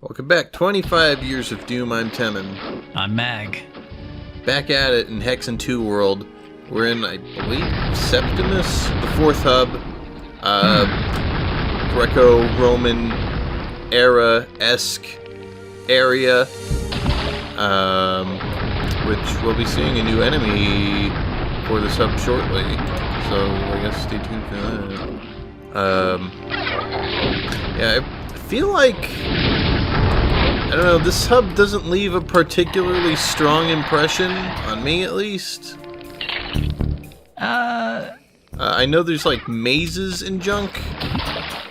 Welcome back. 25 years of Doom. I'm Temin. I'm Mag. Back at it in Hexen II world. We're in, I believe, Septimus, the fourth hub. Greco-Roman era-esque area. Which we'll be seeing a new enemy for this hub shortly. So I guess stay tuned for that. Yeah, I feel like, I don't know, this hub doesn't leave a particularly strong impression, on me at least. I know there's like mazes and junk,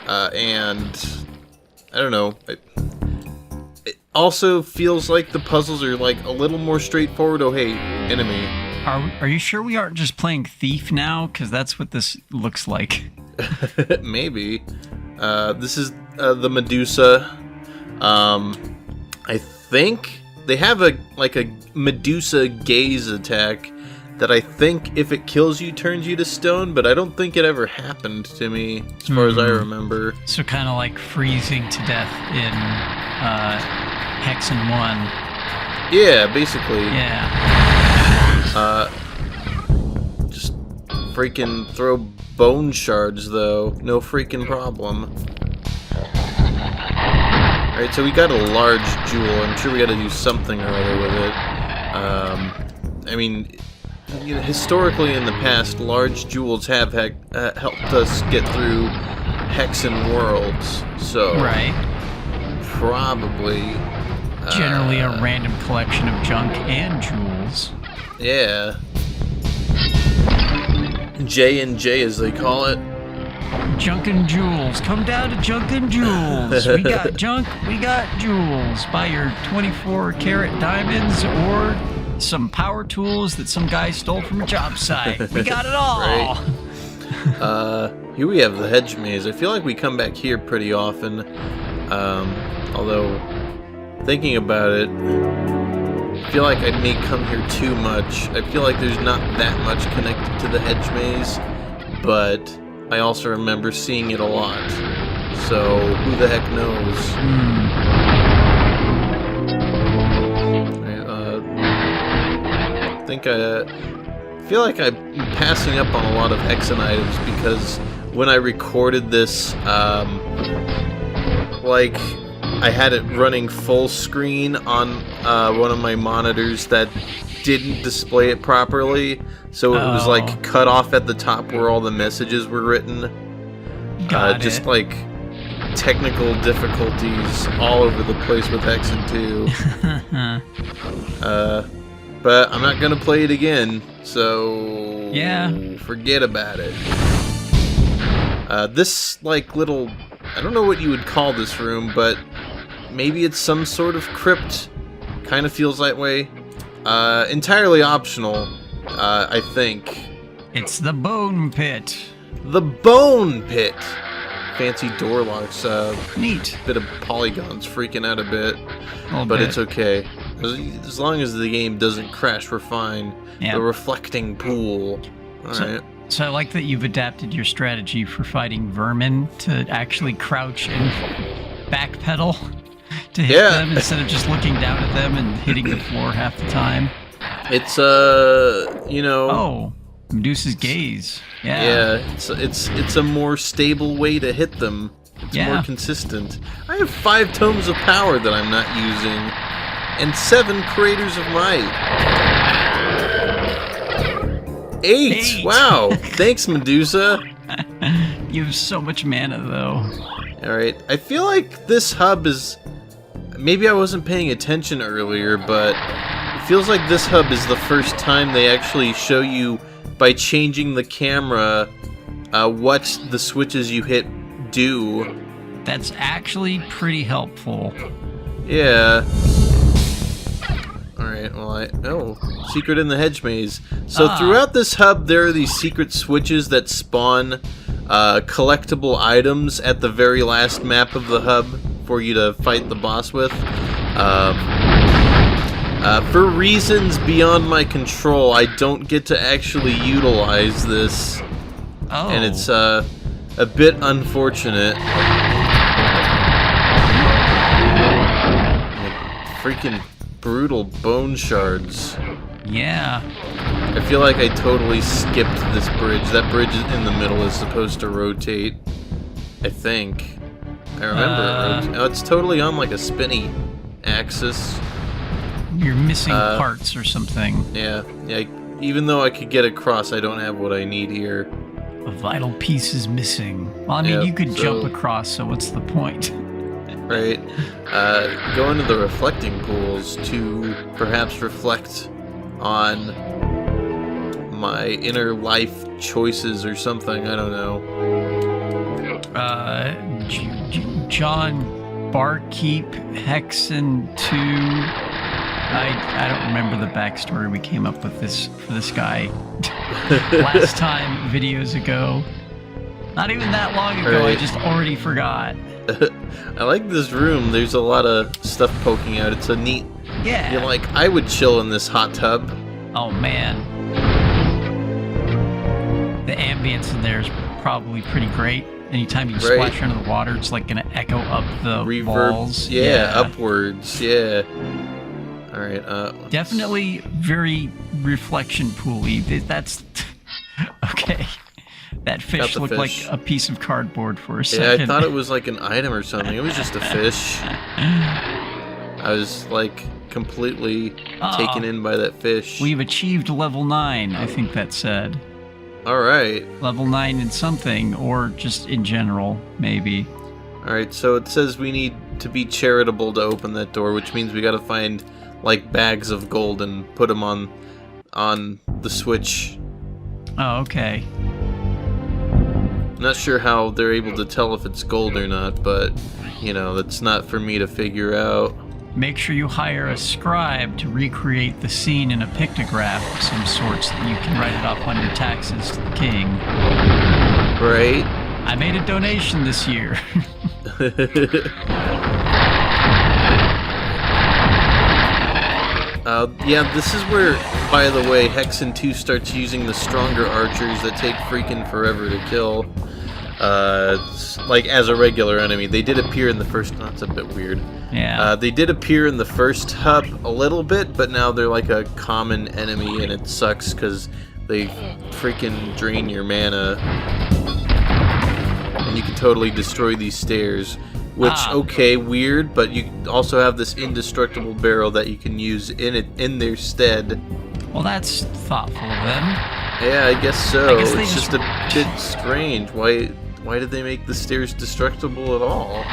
and I don't know, it also feels like the puzzles are like a little more straightforward. Oh hey, enemy. Are you sure we aren't just playing Thief now? Because that's what this looks like. Maybe. This is the Medusa. I think they have a Medusa gaze attack that I think if it kills you turns you to stone, but I don't think it ever happened to me as far as I remember. So kind of like freezing to death in Hexen 1. Yeah, basically. Yeah. Just freaking throw bone shards though, no freaking problem. Alright, so we got a large jewel. I'm sure we gotta do something or other with it. I mean, you know, historically in the past, large jewels have helped us get through Hexen worlds, so... Right. Probably... Generally a random collection of junk and jewels. Yeah. J&J as they call it. Junk and jewels. Come down to Junk and Jewels. We got junk, we got jewels. Buy your 24-karat diamonds or some power tools that some guy stole from a job site. We got it all. Right. Here we have the hedge maze. I feel like we come back here pretty often. Although, thinking about it, I feel like I may come here too much. I feel like there's not that much connected to the hedge maze, but I also remember seeing it a lot. So, who the heck knows? I feel like I'm passing up on a lot of Hexen items because when I recorded this, like, I had it running full screen on one of my monitors that didn't display it properly, so it was like cut off at the top where all the messages were written. Just like technical difficulties all over the place with Hexen 2. But I'm not gonna play it again, so yeah, forget about it. This like little, I don't know what you would call this room, but maybe it's some sort of crypt. Kind of feels that way. Entirely optional, I think. It's the Bone Pit. The Bone Pit! Fancy door locks. Neat. Bit of polygons freaking out a bit. But it's okay. As long as the game doesn't crash, we're fine. Yep. The reflecting pool. Alright. So I like that you've adapted your strategy for fighting vermin to actually crouch and backpedal to hit them instead of just looking down at them and hitting the floor half the time. It's you know. Oh, Medusa's gaze. Yeah. Yeah, it's a more stable way to hit them. It's more consistent. I have 5 tomes of power that I'm not using, and 7 craters of might. 8. Wow. Thanks, Medusa. You have so much mana, though. All right. I feel like this hub is. Maybe I wasn't paying attention earlier, but it feels like this hub is the first time they actually show you, by changing the camera, what the switches you hit do. That's actually pretty helpful. Yeah. Alright, well, secret in the hedge maze. So throughout this hub, there are these secret switches that spawn collectible items at the very last map of the hub for you to fight the boss with. For reasons beyond my control, I don't get to actually utilize this. And it's a bit unfortunate. freaking brutal bone shards. Yeah. I feel like I totally skipped this bridge. That bridge in the middle is supposed to rotate, I think. I remember it's totally on like a spinny axis. You're missing parts or something. Yeah. Even though I could get across, I don't have what I need here. A vital piece is missing. Well, I mean, you could jump across, so what's the point? Right. Go into the reflecting pools to perhaps reflect on my inner life choices or something. I don't know. John Barkeep Hexen II. I don't remember the backstory we came up with for this guy last time, videos ago. Not even that long ago, right. I just already forgot. I like this room. There's a lot of stuff poking out. It's a neat... Yeah. You're like, I would chill in this hot tub. Oh, man. The ambience in there is probably pretty great. Anytime you splash under the water, it's like going to echo up the walls. Yeah, upwards. Yeah. All right. Definitely very reflection pooly. That's okay. That fish looked like a piece of cardboard for a second. Yeah, I thought it was like an item or something. It was just a fish. I was like completely taken in by that fish. We've achieved level 9, I think that said. All right. Level 9 in something, or just in general, maybe. All right, so it says we need to be charitable to open that door, which means we got to find like bags of gold and put them on the switch. Oh, okay. Not sure how they're able to tell if it's gold or not, but you know, that's not for me to figure out. Make sure you hire a scribe to recreate the scene in a pictograph of some sort so that you can write it off on your taxes to the king. Right. I made a donation this year. Yeah, this is where, by the way, Hexen 2 starts using the stronger archers that take freaking forever to kill. Like, as a regular enemy. They did appear in the first... That's a bit weird. Yeah. They did appear in the first hub a little bit, but now they're like a common enemy, and it sucks because they freaking drain your mana. And you can totally destroy these stairs. Which, okay, weird, but you also have this indestructible barrel that you can use in their stead. Well, that's thoughtful of them. Yeah, I guess so. It's just a bit strange. Why did they make the stairs destructible at all?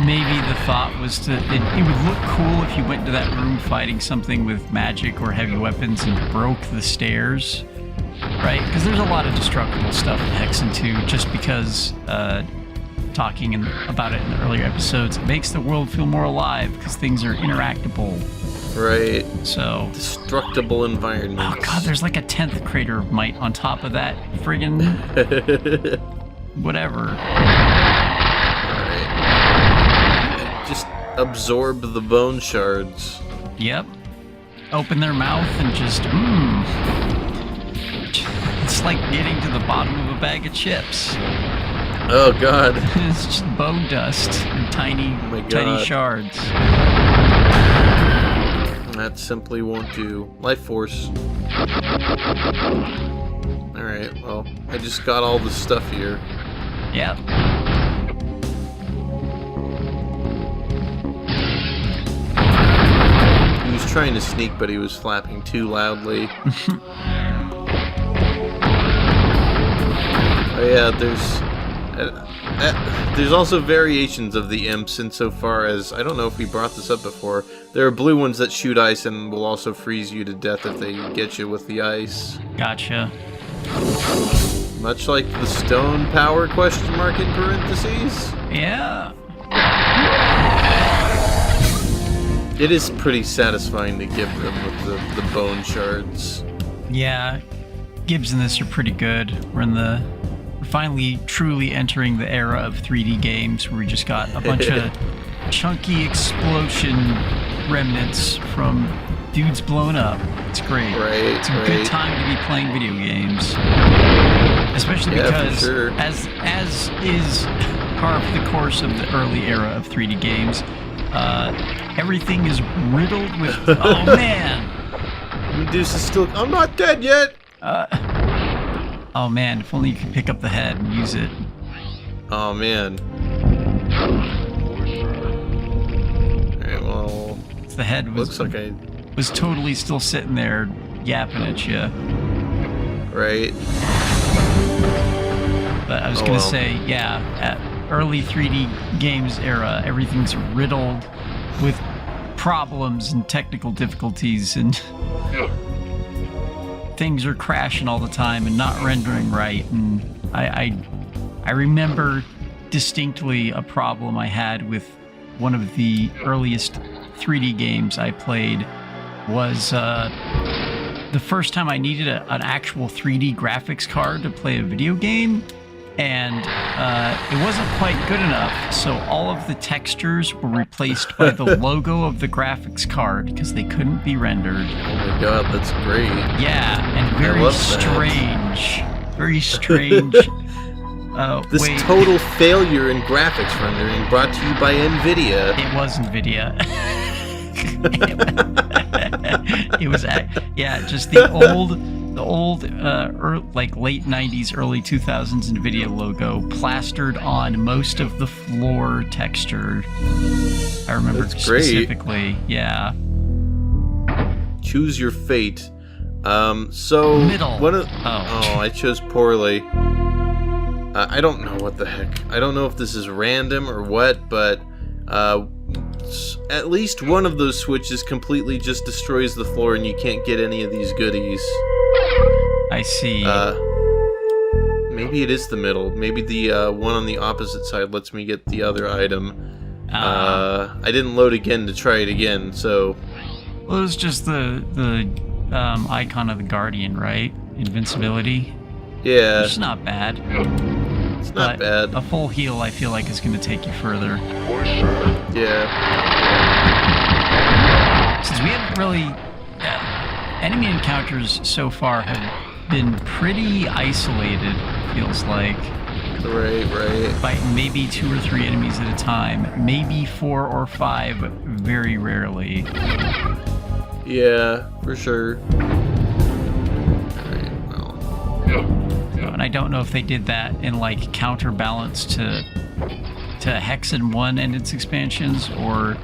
Maybe the thought was it would look cool if you went into that room fighting something with magic or heavy weapons and broke the stairs, right? Because there's a lot of destructible stuff in Hexen 2 just because... talking about it in the earlier episodes, it makes the world feel more alive because things are interactable. Right. So destructible environments. Oh god, there's like a 10th crater of might on top of that friggin' whatever. Alright. Just absorb the bone shards. Yep. Open their mouth and just it's like getting to the bottom of a bag of chips. Oh god. It's just bone dust and tiny shards. That simply won't do. Life force. Alright, well, I just got all the stuff here. Yeah. He was trying to sneak, but he was flapping too loudly. Oh yeah, there's also variations of the imps insofar as, I don't know if we brought this up before, there are blue ones that shoot ice and will also freeze you to death if they get you with the ice. Gotcha. Much like the stone power question mark in parentheses? Yeah. It is pretty satisfying to give them with the bone shards. Yeah, Gibbs in this are pretty good. We're finally truly entering the era of 3D games where we just got a bunch of chunky explosion remnants from dudes blown up. It's great. Right, it's a good time to be playing video games. Especially because, as is par for the course of the early era of 3D games, everything is riddled with. Oh man! Medusa's still. I'm not dead yet. Oh man! If only you could pick up the head and use it. Oh man. Alright, well. The head Looks like I. was totally still sitting there yapping at you. Right. But I was gonna say, yeah, at early 3D games era, everything's riddled with problems and technical difficulties, and things are crashing all the time and not rendering right. And I remember distinctly a problem I had with one of the earliest 3D games I played was the first time I needed an actual 3D graphics card to play a video game, and it wasn't quite good enough, so all of the textures were replaced by the logo of the graphics card because they couldn't be rendered. Oh my god, that's great. Yeah, and very strange. Very strange. This total failure in graphics rendering brought to you by NVIDIA. It was NVIDIA. It was, just the old, like late 90s, early 2000s NVIDIA logo plastered on most of the floor texture. I remember specifically. Yeah. Choose your fate. So middle. I chose poorly. I don't know what the heck. I don't know if this is random or what, but at least one of those switches completely just destroys the floor and you can't get any of these goodies. I see. Maybe it is the middle. Maybe the one on the opposite side lets me get the other item. I didn't load again to try it again, so... Well, it was just the icon of the Guardian, right? Invincibility. Yeah. Which is not bad. It's not bad. A full heal, I feel like, is going to take you further. Yeah. Since we haven't really... enemy encounters so far have been pretty isolated, feels like. Right. Fighting maybe 2 or 3 enemies at a time. Maybe 4 or 5, very rarely. Yeah, for sure. Alright, well... And I don't know if they did that in like counterbalance to Hexen 1 and its expansions, or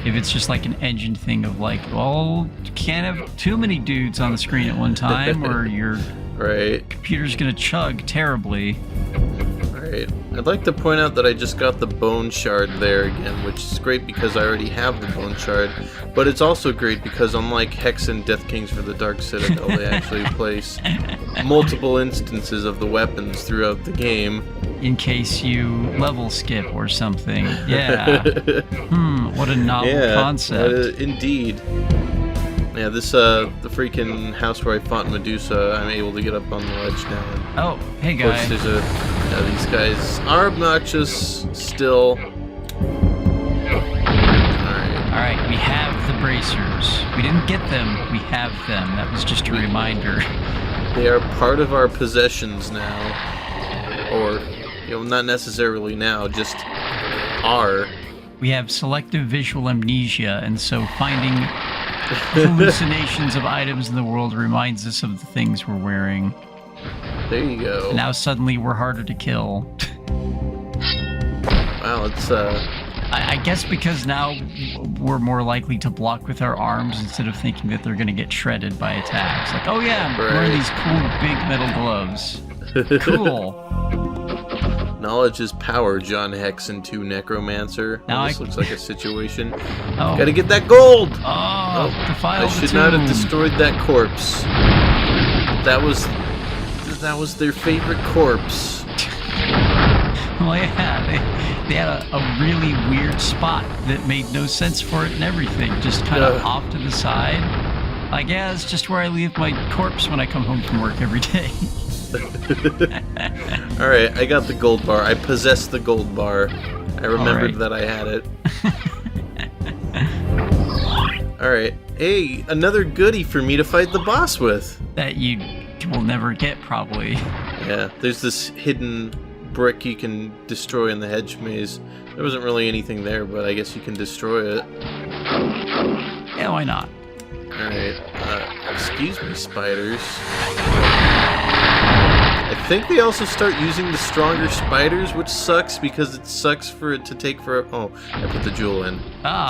if it's just like an engine thing of like, well, you can't have too many dudes on the screen at one time or your computer's gonna chug terribly. Right. I'd like to point out that I just got the bone shard there again, which is great because I already have the bone shard, but it's also great because unlike Hexen Death Kings for the Dark Citadel, they actually place multiple instances of the weapons throughout the game. In case you level skip or something. Yeah. What a novel concept. Indeed. Yeah, this, the freaking house where I fought Medusa, I'm able to get up on the ledge now. Oh, hey guys. Of course, these guys are obnoxious still. Alright, we have the bracers. We didn't get them, we have them. That was just a reminder. They are part of our possessions now. Or, not necessarily now, just are. We have selective visual amnesia, and so finding hallucinations of items in the world reminds us of the things we're wearing. There you go. And now suddenly we're harder to kill. Wow, it's I guess because now we're more likely to block with our arms instead of thinking that they're going to get shredded by attacks. Like, oh yeah, I'm wearing these cool big metal gloves. Cool. Knowledge is power, John Hexen II Necromancer. Now this looks like a situation. Oh. Gotta get that gold! Defile I should not have destroyed that corpse. That was their favorite corpse. Well, yeah, they had a really weird spot that made no sense for it and everything, just kind of off to the side. Like, yeah, it's just where I leave my corpse when I come home from work every day. Alright, I got the gold bar. I possessed the gold bar. I remembered that I had it. Alright. Hey, another goodie for me to fight the boss with. That you will never get, probably. Yeah, there's this hidden brick you can destroy in the hedge maze. There wasn't really anything there, but I guess you can destroy it. Yeah, why not? Alright, excuse me, spiders. I think they also start using the stronger spiders, which sucks because it sucks for it to take forever. Oh, I put the jewel in.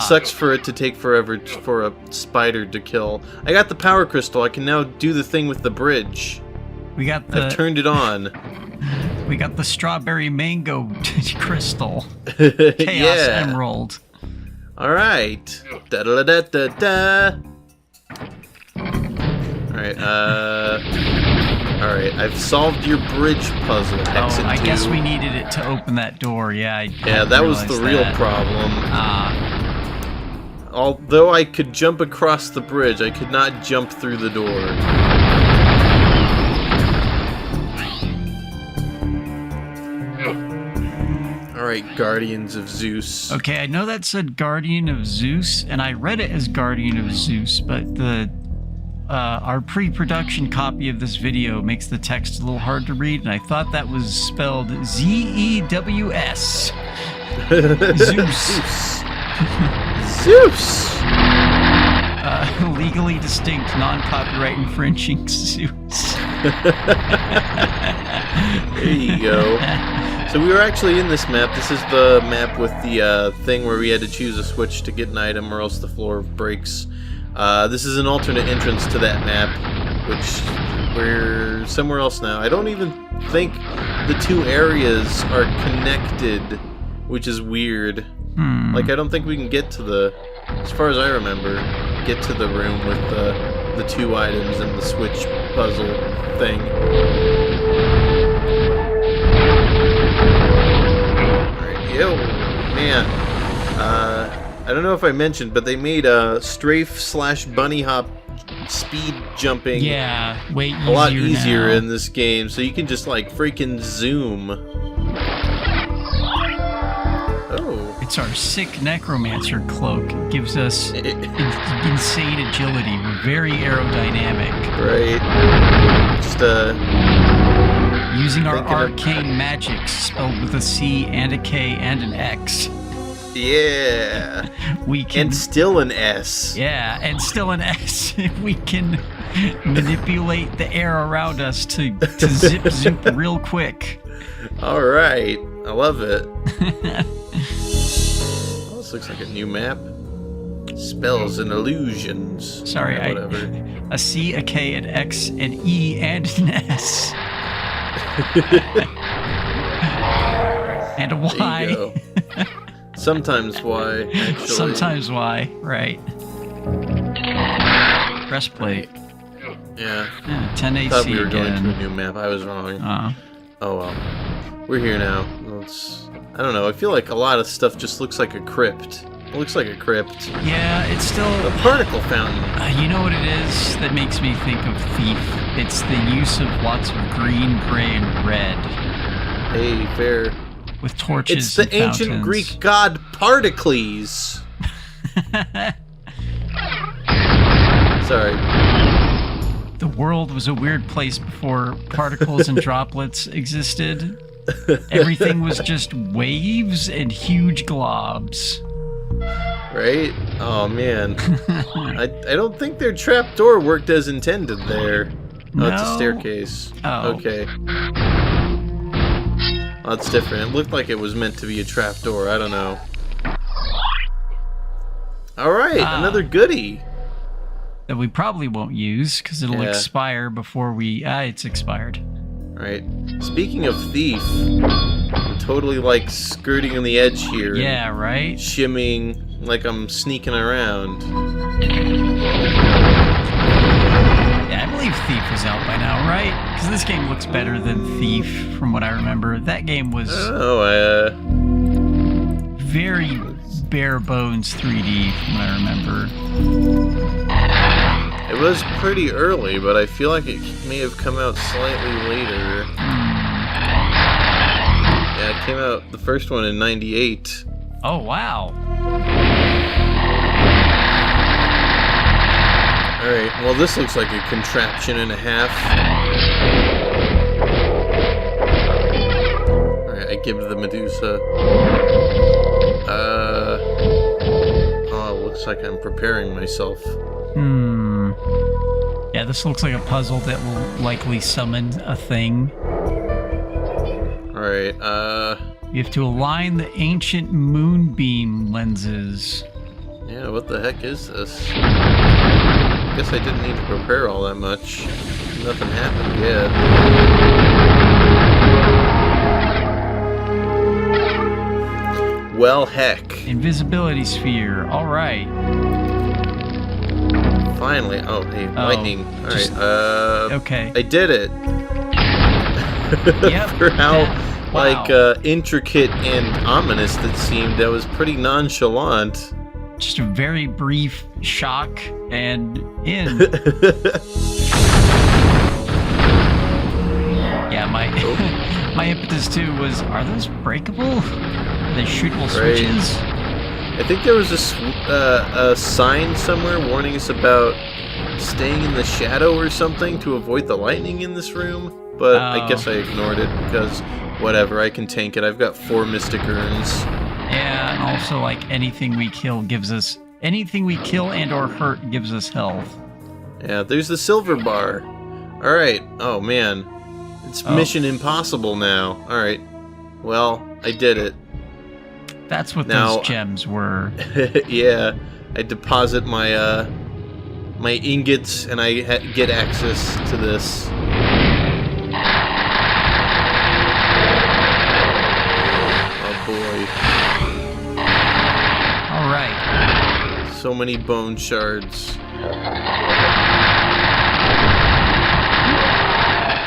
Sucks for it to take forever for a spider to kill. I got the power crystal. I can now do the thing with the bridge. I've turned it on. We got the strawberry mango crystal. Chaos Emerald. Alright. Da-da-da-da-da-da. Alright, Alright, I've solved your bridge puzzle, Hexen II. I guess we needed it to open that door, yeah. That was the real problem. Although I could jump across the bridge, I could not jump through the door. Alright, Guardians of Zeus. Okay, I know that said Guardian of Zeus, and I read it as Guardian of Zeus, but our pre-production copy of this video makes the text a little hard to read, and I thought that was spelled Z-E-W-S. Zeus. Zeus! Legally distinct, non-copyright infringing Zeus. There you go. So we were actually in this map. This is the map with the thing where we had to choose a switch to get an item or else the floor breaks. This is an alternate entrance to that map, which we're somewhere else now. I don't even think the two areas are connected, which is weird. Like, I don't think we can get to the, as far as I remember, get to the room with the two items and the switch puzzle thing. Alright, yo, man. I don't know if I mentioned, but they made strafe/bunny hop speed jumping a lot easier in this game, so you can just like freaking zoom. Oh. It's our sick Necromancer cloak. It gives us insane agility. We're very aerodynamic. Right. Just using our arcane magic spelled with a C and a K and an X. Yeah. We can, and still an S. Yeah, and still an S. We can manipulate the air around us to zip zoop real quick. Alright. I love it. Oh, this looks like a new map. Spells and illusions. Sorry, whatever. A C, a K, an X, an E, and an S. And a Y. There you go. Sometimes Y, actually. Sometimes Y, right. Breastplate. Yeah. 10 AC I thought we were going again. to a new map. I was wrong. Oh well. We're here now. I don't know. I feel like a lot of stuff just looks like a crypt. It looks like a crypt. Yeah, it's still... A particle fountain. You know what it is that makes me think of Thief? It's the use of lots of green, gray, and red. Hey, fair. With torches. It's the ancient fountains. Greek god Particles. Sorry. The world was a weird place before particles and droplets existed. Everything was just waves and huge globs. Right? Oh, man. I don't think their trapdoor worked as intended there. No. Oh, it's a staircase. Oh. Okay. Oh, that's different. It looked like it was meant to be a trapdoor. I don't know. Alright, another goodie. That we probably won't use, because it'll expire before we... it's expired. Alright. Speaking of Thief, I'm totally, like, skirting on the edge here. Yeah, right? Shimmying like I'm sneaking around. Yeah, I believe Thief was out by now, right? Because this game looks better than Thief, from what I remember. That game was... very bare bones 3D, from what I remember. It was pretty early, but I feel like it may have come out slightly later. Yeah, it came out, the first one, in 98. Oh, wow. Alright, well this looks like a contraption and a half. Alright, give the Medusa. Oh, it looks like I'm preparing myself. Yeah, this looks like a puzzle that will likely summon a thing. Alright, You have to align the ancient moonbeam lenses. yeah, what the heck is this? I guess I didn't need to prepare all that much. Nothing happened yet. Well, heck. Invisibility sphere. All right. Finally. Oh, hey, lightning. All right. Okay. I did it. Yep. For how, wow. intricate and ominous that seemed, that was pretty nonchalant. Just a very brief shock and in. Yeah, my impetus too was, are those breakable? Are they shootable switches? I think there was a sign somewhere warning us about staying in the shadow or something to avoid the lightning in this room, but I guess I ignored it because whatever, I can tank it. I've got 4 mystic urns. Yeah, and also like anything we kill and or hurt gives us health. Yeah, there's the silver bar. All right. Oh man, it's Mission Impossible now. All right. Well, I did it. That's what Now, those gems were. Yeah, I deposit my my ingots and I get access to this. Oh boy. All right. So many bone shards.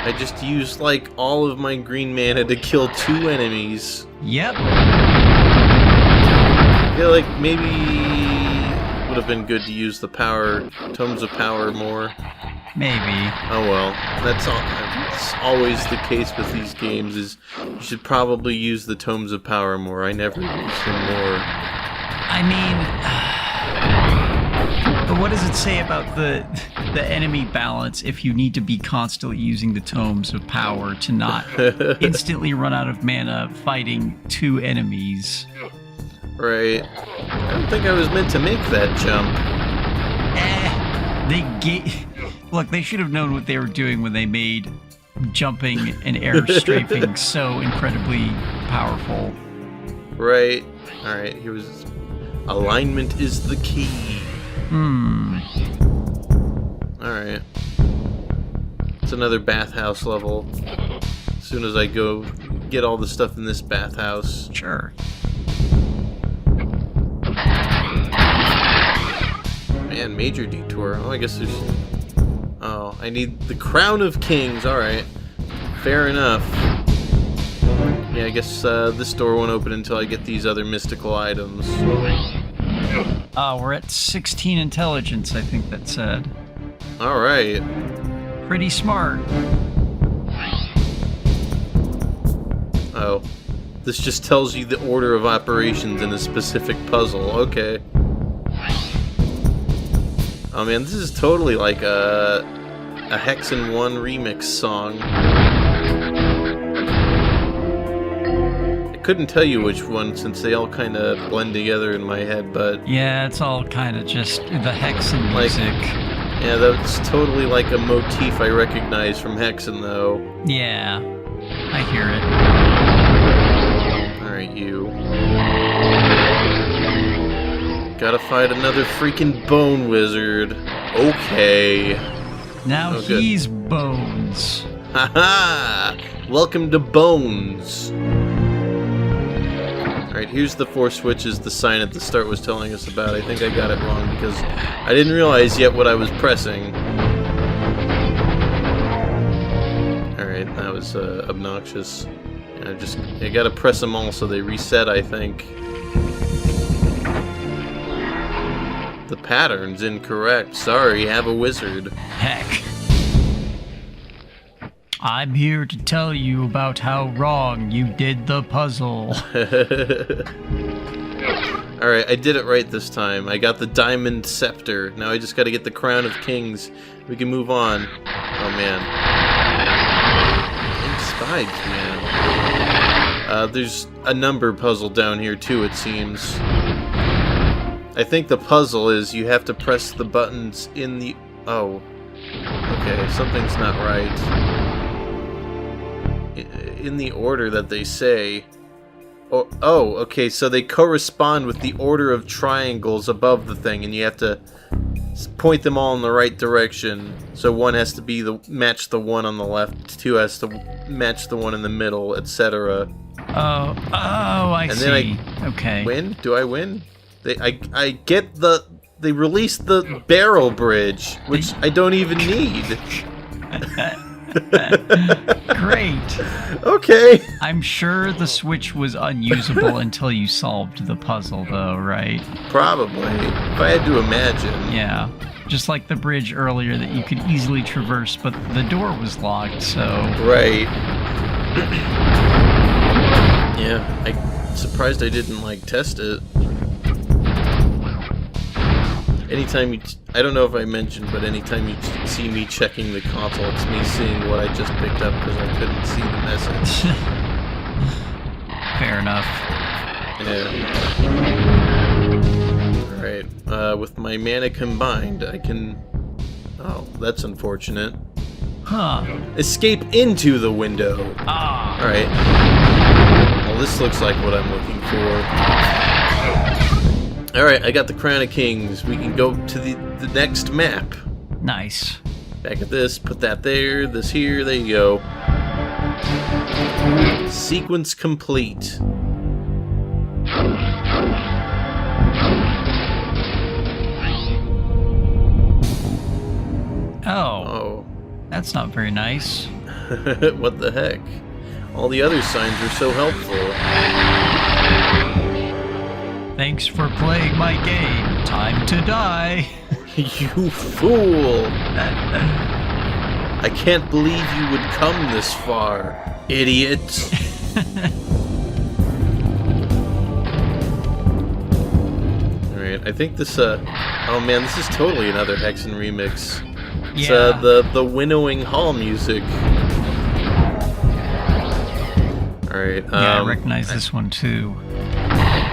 I just used like all of my green mana to kill 2 enemies. Yep. I feel like maybe it would have been good to use the Tomes of Power more. Maybe. Oh well, that's always the case with these games, is you should probably use the Tomes of Power more. I never use them more. I mean, but what does it say about the enemy balance if you need to be constantly using the Tomes of Power to not instantly run out of mana fighting 2 enemies? Right. I don't think I was meant to make that jump. Look, they should have known what they were doing when they made jumping and air strafing so incredibly powerful. Right. Alright, here was... Alignment is the key. Alright. It's another bathhouse level. As soon as I go get all the stuff in this bathhouse. Sure. Man, major detour. Oh, I guess there's... Oh, I need the Crown of Kings. Alright. Fair enough. Yeah, I guess this door won't open until I get these other mystical items. We're at 16 intelligence, I think that said. Alright. Pretty smart. Oh. This just tells you the order of operations in a specific puzzle. Okay. Oh man, this is totally like a Hexen 1 remix song. I couldn't tell you which one since they all kind of blend together in my head, but... Yeah, it's all kind of just the Hexen music. Yeah, that's totally like a motif I recognize from Hexen, though. Yeah, I hear it. Alright, you. Gotta fight another freaking bone wizard. Okay. Now he's Bones. Haha! Welcome to Bones. Alright, here's the 4 switches the sign at the start was telling us about. I think I got it wrong because I didn't realize yet what I was pressing. Alright, that was obnoxious. I gotta press them all so they reset, I think. The pattern's incorrect. Sorry, have a wizard. Heck. I'm here to tell you about how wrong you did the puzzle. Alright, I did it right this time. I got the Diamond Scepter. Now I just gotta get the Crown of Kings. We can move on. Oh man. Pink spikes, man. There's a number puzzle down here too, it seems. I think the puzzle is you have to press the buttons in the... Oh. Okay, something's not right. In the order that they say. Oh, okay, so they correspond with the order of triangles above the thing, and you have to point them all in the right direction. So one has to be match the one on the left, two has to match the one in the middle, etc. Oh, I see. Then okay. Win? Do I win? I get they released the barrel bridge, which I don't even need. Great. Okay. I'm sure the switch was unusable until you solved the puzzle, though, right? Probably. If I had to imagine. Yeah. Just like the bridge earlier that you could easily traverse, but the door was locked, so... Right. Yeah, I'm surprised I didn't, test it. Anytime I don't know if I mentioned, but anytime you see me checking the console, it's me seeing what I just picked up because I couldn't see the message. Fair enough. Yeah. Alright, with my mana combined, I can... Oh, that's unfortunate. Huh. Escape into the window. Ah. Alright. Well, this looks like what I'm looking for. Alright, I got the Crown of Kings. We can go to the next map. Nice. Back at this, put that there, this here, there you go. Sequence complete. Oh. That's not very nice. What the heck? All the other signs were so helpful. Thanks for playing my game. Time to die. You fool! I can't believe you would come this far, idiot. Alright, I think this, oh man, this is totally another Hexen remix. It's, Yeah. the winnowing hall music. Alright, Yeah, I recognize this one too.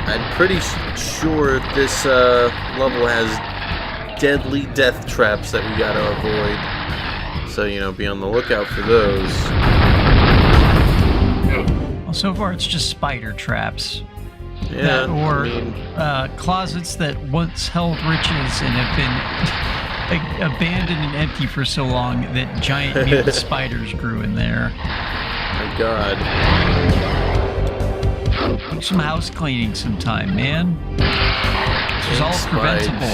I'm pretty sure this level has deadly death traps that we gotta avoid. So, be on the lookout for those. Well, so far it's just spider traps. Yeah, Or I mean, closets that once held riches and have been abandoned and empty for so long that giant mutant spiders grew in there. my god. Do some house cleaning sometime, man. This was all Spikes. preventable.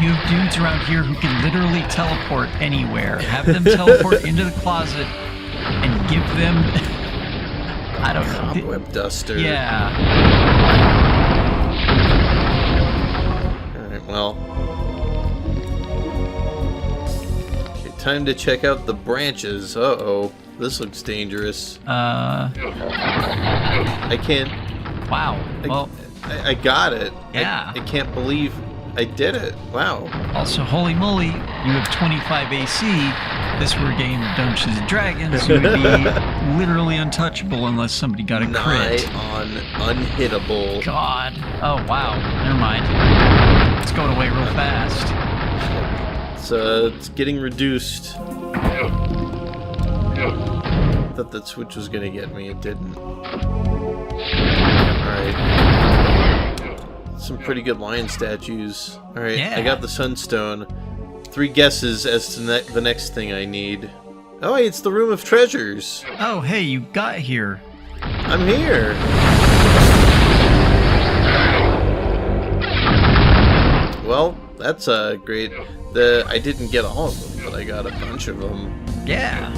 You have dudes around here who can literally teleport anywhere. Have them teleport into the closet and give them... I don't know. Cobweb duster. Yeah. Alright, well. Okay, time to check out the branches. Uh-oh. This looks dangerous. I can't... Wow. Well, I got it. Yeah. I can't believe I did it. Wow. also, holy moly, you have 25 AC. This were a game of Dungeons and Dragons. You would be literally untouchable unless somebody got a Nigh crit. on unhittable. God. Oh, wow. Never mind. It's going away real fast. It's getting reduced. I thought that switch was gonna get me, it didn't. Alright. Some pretty good lion statues. Alright, Yeah. I got the sunstone. 3 guesses as to the next thing I need. Oh, hey, it's the Room of Treasures. Oh, hey, you got here. I'm here. Well, that's great. I didn't get all of them, but I got a bunch of them. Yeah.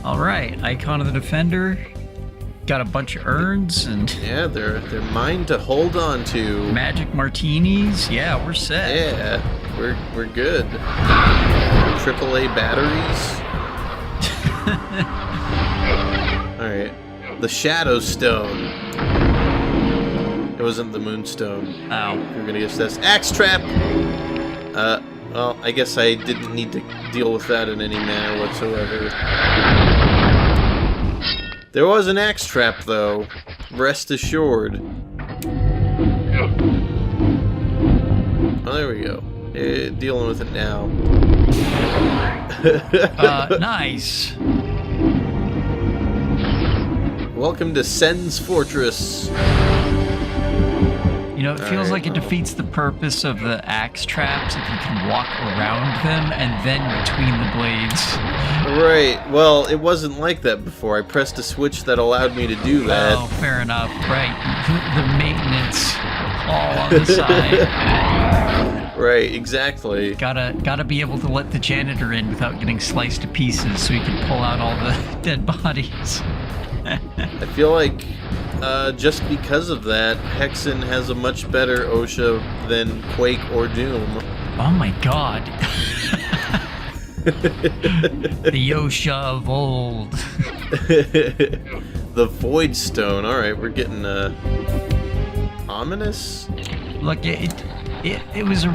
All right, Icon of the Defender. Got a bunch of urns and Yeah, they're mine to hold on to. magic martinis. Yeah, we're set. Yeah, we're good. AAA batteries. All right, the Shadow Stone. It wasn't the Moonstone. Ow. We're gonna guess this. Axe Trap. Well, I guess I didn't need to deal with that in any manner whatsoever. There was an axe trap, though. Rest assured. Oh, there we go. Dealing with it now. Nice. Welcome to Sen's Fortress. You know, it feels like it defeats the purpose of the axe traps if you can walk around them and then between the blades. Right. Well, it wasn't like that before. I pressed a switch that allowed me to do that. Oh, fair enough. Right. The maintenance all on the side. Right, exactly. Gotta be able to let the janitor in without getting sliced to pieces so he can pull out all the dead bodies. I feel like just because of that, Hexen has a much better OSHA than Quake or Doom. Oh my god. The OSHA of old. The Void Stone. Alright, we're getting ominous? Look, it was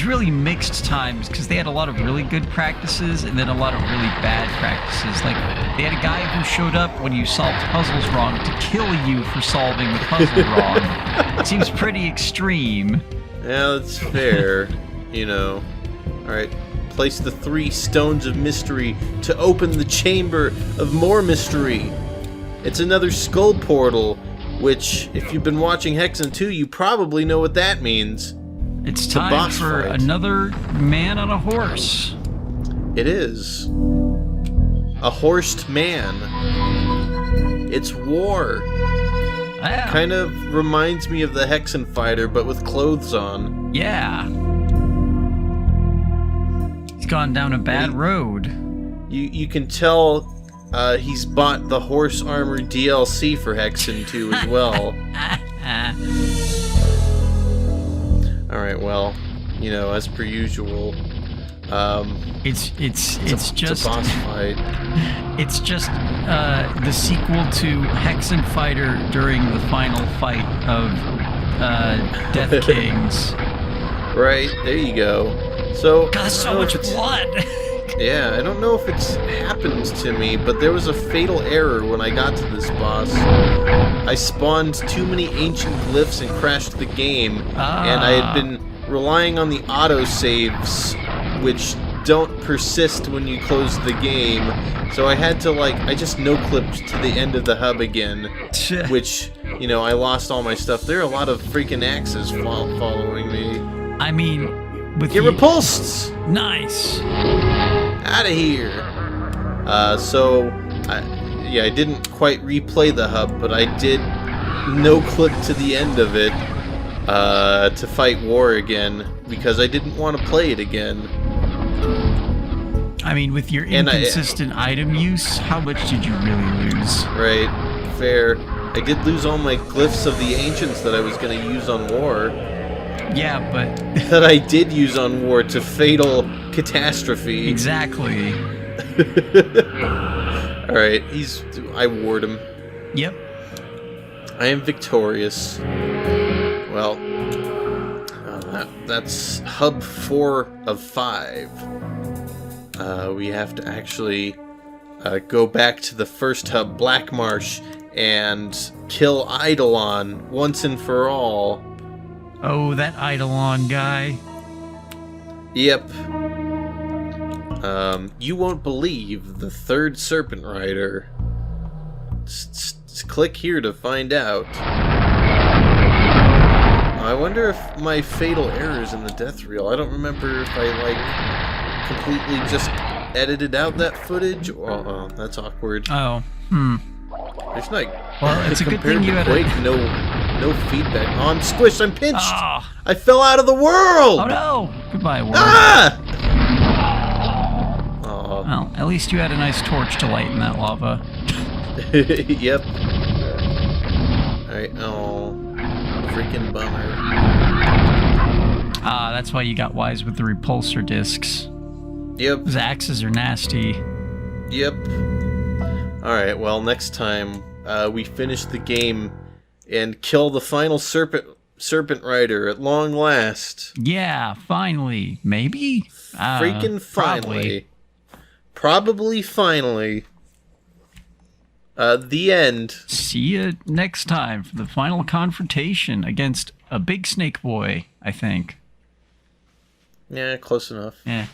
really mixed times because they had a lot of really good practices and then a lot of really bad practices. Like, they had a guy who showed up when you solved puzzles wrong to kill you for solving the puzzle wrong. It seems pretty extreme. Yeah, that's fair. You know. Alright, place the 3 stones of mystery to open the chamber of more mystery. It's another skull portal, which, if you've been watching Hexen 2, you probably know what that means. It's time for another man on a horse. It is. A horsed man. It's war. Yeah. Kind of reminds me of the Hexen fighter, but with clothes on. Yeah. He's gone down a bad road. You can tell he's bought the horse armor DLC for Hexen 2 as well. Alright, well, you know, as per usual, it's just a boss fight. It's just the sequel to Hexen Fighter during the final fight of Death Kings. Right, there you go. So, God, so much blood. Yeah, I don't know if it's happened to me, but there was a fatal error when I got to this boss. I spawned too many ancient glyphs and crashed the game, and I had been relying on the autosaves, which don't persist when you close the game, so I had to, I just no-clipped to the end of the hub again, which, you know, I lost all my stuff. There are a lot of freaking axes following me. I mean, with Get repulsed! Nice! Out of here! I didn't quite replay the hub, but I did no-clip to the end of it to fight war again, because I didn't want to play it again. I mean, with your inconsistent item use, how much did you really lose? Right, fair. I did lose all my glyphs of the ancients that I was going to use on war. Yeah, but... that I did use on war to fatal catastrophe. Exactly. Alright, I ward him. Yep. I am victorious. Well, that's hub 4 of 5. We have to actually go back to the first hub, Black Marsh, and kill Eidolon once and for all. Oh, that Eidolon guy. Yep. You won't believe the 3rd Serpent Rider. Click here to find out. I wonder if my fatal errors in the death reel. I don't remember if I completely just edited out that footage. Oh, that's awkward. Oh, There's not. Well, it's a good thing you had Quake, no feedback. Oh, I'm squished. I'm pinched. Oh. I fell out of the world. Oh no! Goodbye, world. Ah! Oh. Well, at least you had a nice torch to light in that lava. Yep. Alright, oh. Freaking bummer. Ah, that's why you got wise with the repulsor discs. Yep. Those axes are nasty. Yep. Alright, well, next time we finish the game and kill the final Serpent Rider at long last. Yeah, finally. Maybe? Freaking finally. Probably finally. The end. See you next time for the final confrontation against a big snake boy, I think. Yeah, close enough. Yeah.